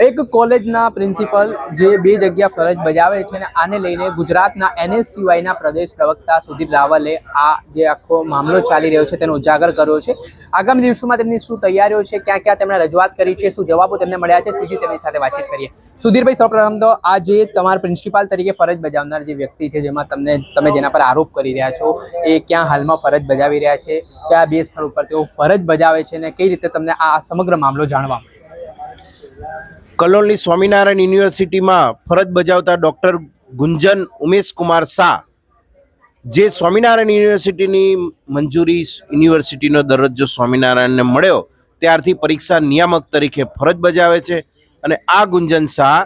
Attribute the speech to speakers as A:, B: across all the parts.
A: એક કોલેજના પ્રિન્સિપલ જે બે જગ્યા ફરજ બજાવે છે અને આને લઈને ગુજરાતના NSCYના પ્રદેશ પ્રવક્તા સુધીર રાવલે આ જે આખો મામલો ચાલી રહ્યો છે તેનો ઉજાગર કર્યો છે। આગામી દિવસોમાં તેમની શું તૈયારીઓ છે, ક્યાં ક્યાં તેમણે રજૂઆત કરી છે, શું જવાબો તેમને મળ્યા છે, સીધી તેમની સાથે વાતચીત કરીએ। સુધીરભાઈ, સૌપ્રથમ તો આ જે તમારા પ્રિન્સિપાલ તરીકે ફરજ બજાવનાર જે વ્યક્તિ છે, જેમાં તમે જેના પર આરોપ કરી રહ્યા છો, એ ક્યાં હાલમાં ફરજ બજાવી રહ્યા છે, કયા બે સ્થળ ઉપર તેઓ ફરજ બજાવે છે અને કઈ રીતે તમને આ સમગ્ર મામલો જાણવા મળ્યો?
B: કલોલની સ્વામિનારાયણ યુનિવર્સિટીમાં ફરજ બજાવતા ડૉક્ટર ગુંજન ઉમેશ કુમાર શાહ, જે સ્વામિનારાયણ યુનિવર્સિટીની મંજૂરી યુનિવર્સિટીનો દરજ્જો સ્વામિનારાયણને મળ્યો ત્યારથી પરીક્ષા નિયામક તરીકે ફરજ બજાવે છે। અને આ ગુંજન શાહ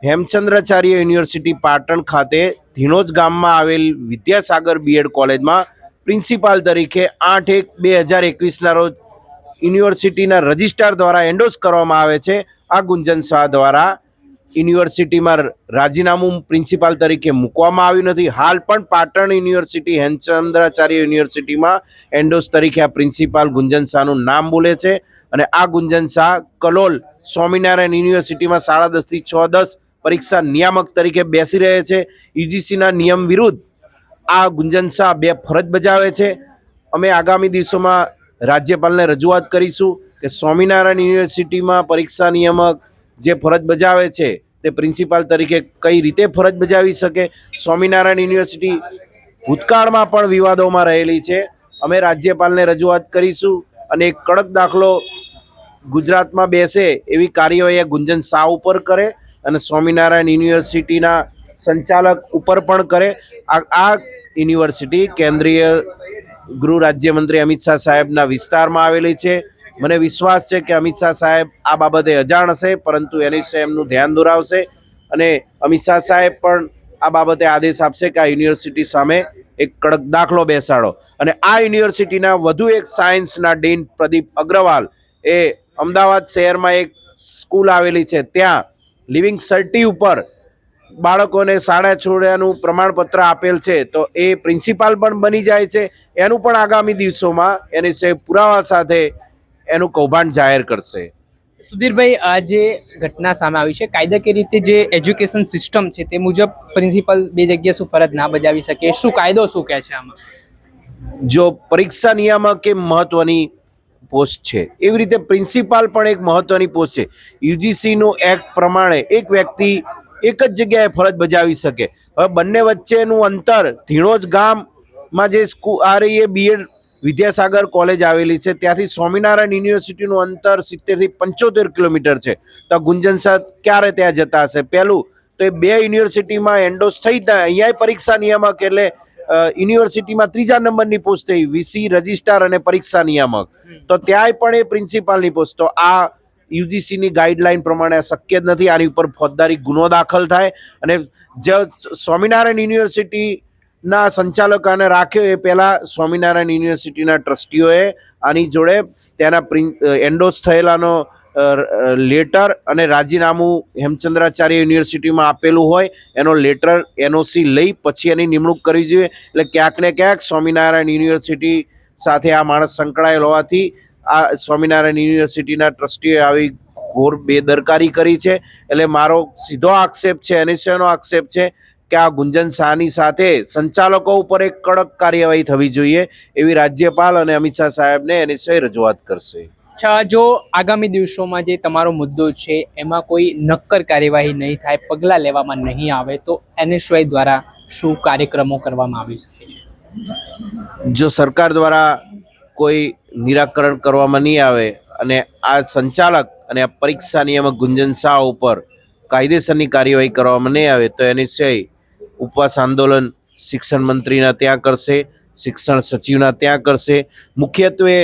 B: હેમચંદ્રાચાર્ય યુનિવર્સિટી પાટણ ખાતે ધીણોજ ગામમાં આવેલ વિદ્યાસાગર BEd કોલેજમાં પ્રિન્સિપાલ તરીકે 8/1/2021ના રોજ યુનિવર્સિટીના રજિસ્ટ્રાર દ્વારા એન્ડોસ કરવામાં આવે છે। આ ગુંજન શાહ દ્વારા યુનિવર્સિટીમાં રાજીનામું પ્રિન્સિપાલ તરીકે મૂકવામાં આવ્યું નથી। હાલ પણ પાટણ યુનિવર્સિટી હેમચંદ્રાચાર્ય યુનિવર્સિટીમાં એન્ડોસ તરીકે આ પ્રિન્સિપાલ ગુંજન શાહનું નામ બોલે છે। અને આ ગુંજન શાહ કલોલ સ્વામિનારાયણ યુનિવર્સિટીમાં 10:30 થી 6:10 પરીક્ષા નિયામક તરીકે બેસી રહે છે। UGCના નિયમ વિરુદ્ધ આ ગુંજન શાહ બે ફરજ બજાવે છે। અમે આગામી દિવસોમાં રાજ્યપાલને રજૂઆત કરીશું કે સ્વામિનારાયણ યુનિવર્સિટીમાં પરીક્ષા નિયામક જે ફરજ બજાવે છે તે પ્રિન્સિપાલ તરીકે કઈ રીતે ફરજ બજાવી શકે। સ્વામિનારાયણ યુનિવર્સિટી ભૂતકાળમાં પણ વિવાદોમાં રહેલી છે। અમે રાજ્યપાલને રજૂઆત કરીશું અને એક કડક દાખલો ગુજરાતમાં બેસે એવી કાર્યવાહી ગુંજન શાહ ઉપર કરે અને સ્વામિનારાયણ યુનિવર્સિટીના સંચાલક ઉપર પણ કરે। આ યુનિવર્સિટી કેન્દ્રીય ગૃહ રાજ્યમંત્રી અમિત શાહ સાહેબના વિસ્તારમાં આવેલી છે। મને વિશ્વાસ છે કે અમિત શાહ સાહેબ આ બાબતે અજાણ હશે, પરંતુ NSCMનું ધ્યાન દોરાવશે અને અમિત શાહ સાહેબ પણ આ બાબતે આદેશ આપશે કે આ યુનિવર્સિટી સામે એક કડક દાખલો બેસાડો। અને આ યુનિવર્સિટીના વધુ એક સાયન્સના ડીન પ્રદીપ અગ્રવાલ એ અમદાવાદ શહેરમાં એક સ્કૂલ આવેલી છે, ત્યાં લિવિંગ સર્ટી ઉપર બાળકોને શાળા છોડ્યાનું પ્રમાણપત્ર આપેલ છે, તો એ પ્રિન્સિપાલ પણ બની જાય છે। એનું પણ આગામી દિવસોમાં NSCM પુરાવા સાથે એનું કૌભાંડ જાહેર કરશે।
A: સુધીરભાઈ, આ જે ઘટના સામે આવી છે, કાયદાકીય રીતે જે એજ્યુકેશન સિસ્ટમ છે તે મુજબ પ્રિન્સિપલ બે જગ્યા શું ફરજ ના બજાવી શકે? શું કાયદો શું કહે છે આમાં?
B: જો પરીક્ષા નિયામક એ મહત્વની પોસ્ટ છે, એવી રીતે પ્રિન્સિપાલ પણ એક મહત્વની પોસ્ટ છે। UGCનું એક્ટ પ્રમાણે એક વ્યક્તિ એક જ જગ્યાએ ફરજ બજાવી શકે। હવે બંને વચ્ચેનું અંતર, ધીણોજ ગામમાં જે સ્કૂલ આ રહી એ BEd વિદ્યાસાગર કોલેજ આવેલી છે, ત્યાંથી સ્વામિનારાયણ યુનિવર્સિટીનું અંતર 70 થી 75 કિલોમીટર છે। તો ગુંજન શાહ ક્યારે ત્યાં જતા હશે? પહેલું તો એ બે યુનિવર્સિટીમાં એન્ડોસ થઈ, અહીંયા પરીક્ષા નિયામક એટલે યુનિવર્સિટીમાં 3જા નંબરની પોસ્ટ થઈ, VC રજિસ્ટ્રાર અને પરીક્ષા નિયામક, તો ત્યાંય પણ એ પ્રિન્સિપાલની પોસ્ટ। તો આ UGCની ગાઈડલાઈન પ્રમાણે શક્ય જ નથી। આની ઉપર ફોજદારી ગુનો દાખલ થાય અને જે સ્વામિનારાયણ યુનિવર્સિટીના સંચાલકોને રાખ્યો એ પહેલાં સ્વામિનારાયણ યુનિવર્સિટીના ટ્રસ્ટીઓએ આની જોડે તેના એન્ડોસ થયેલાનો લેટર અને રાજીનામું હેમચંદ્રાચાર્ય યુનિવર્સિટીમાં આપેલું હોય એનો લેટર NOC લઈ પછી એની નિમણૂક કરવી જોઈએ। એટલે ક્યાંક ને ક્યાંક સ્વામિનારાયણ યુનિવર્સિટી સાથે આ માણસ સંકળાયેલ હોવાથી આ સ્વામિનારાયણ યુનિવર્સિટીના ટ્રસ્ટીઓએ આવી ઘોર બેદરકારી કરી છે। એટલે મારો સીધો આક્ષેપ છે, NSCMનો આક્ષેપ છે કે આ ગુંજન શાહની સાથે સંચાલકો ઉપર એક કડક કાર્યવાહી થવી જોઈએ એવી રાજ્યપાલ અને અમિત શાહ સાહેબને NSCM રજૂઆત કરશે।
A: અચ્છા, જો આગામી દિવસોમાં જે તમારો મુદ્દો છે એમાં કોઈ નક્કર કાર્યવાહી નહીં થાય, પગલાં લેવામાં નહીં આવે, તો NSCM દ્વારા શું કાર્યક્રમો કરવામાં આવી શકે છે?
B: જો સરકાર દ્વારા કોઈ નિરાકરણ કરવામાં નહીં આવે અને આ સંચાલક અને આ પરીક્ષા નિયામક ગુંજન શાહ ઉપર કાયદેસરની કાર્યવાહી કરવામાં નહીં આવે તો NSCM ઉપવાસ આંદોલન શિક્ષણ મંત્રીના ત્યાં કરશે, શિક્ષણ સચિવના ત્યાં કરશે। મુખ્યત્વે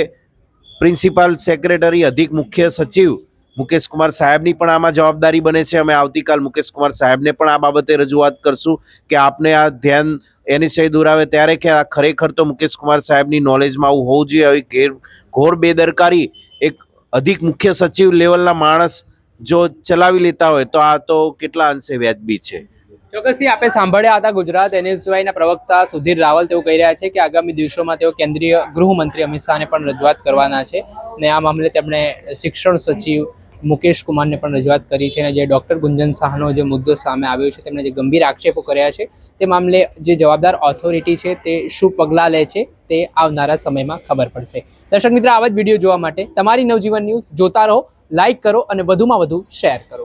B: પ્રિન્સિપાલ સેક્રેટરી અધિક મુખ્ય સચિવ મુકેશ કુમાર સાહેબની પણ આમાં જવાબદારી બને છે। અમે આવતીકાલ મુકેશ કુમાર સાહેબને પણ આ બાબતે રજૂઆત કરશું કે આપને આ ધ્યાન NSCM દોરાવે ત્યારે કે આ ખરેખર તો મુકેશ કુમાર સાહેબની નોલેજમાં આવું હોવું જોઈએ। આવી ઘોર બેદરકારી એક અધિક મુખ્ય સચિવ લેવલના માણસ જો ચલાવી લેતા હોય તો આ તો કેટલા અંશે વ્યાજબી છે।
A: ચોક્કસથી આપણે સાંભળ્યા હતા ગુજરાત NSCMના પ્રવક્તા સુધીર રાવલ। તેઓ કહી રહ્યા છે કે આગામી દિવસોમાં તેઓ કેન્દ્રીય ગૃહમંત્રી અમિત શાહને પણ રજૂઆત કરવાના છે ને આ મામલે તેમણે શિક્ષણ સચિવ મુકેશ કુમારને પણ રજૂઆત કરી છે અને જે ડૉક્ટર ગુંજન શાહનો જે મુદ્દો સામે આવ્યો છે તેમણે જે ગંભીર આક્ષેપો કર્યા છે તે મામલે જે જવાબદાર ઓથોરિટી છે તે શું પગલાં લે છે તે આવનારા સમયમાં ખબર પડશે. દર્શક મિત્ર, આવા જ વિડીયો જોવા માટે તમારી નવજીવન ન્યૂઝ જોતા રહો, લાઇક કરો અને વધુમાં વધુ શેર કરો.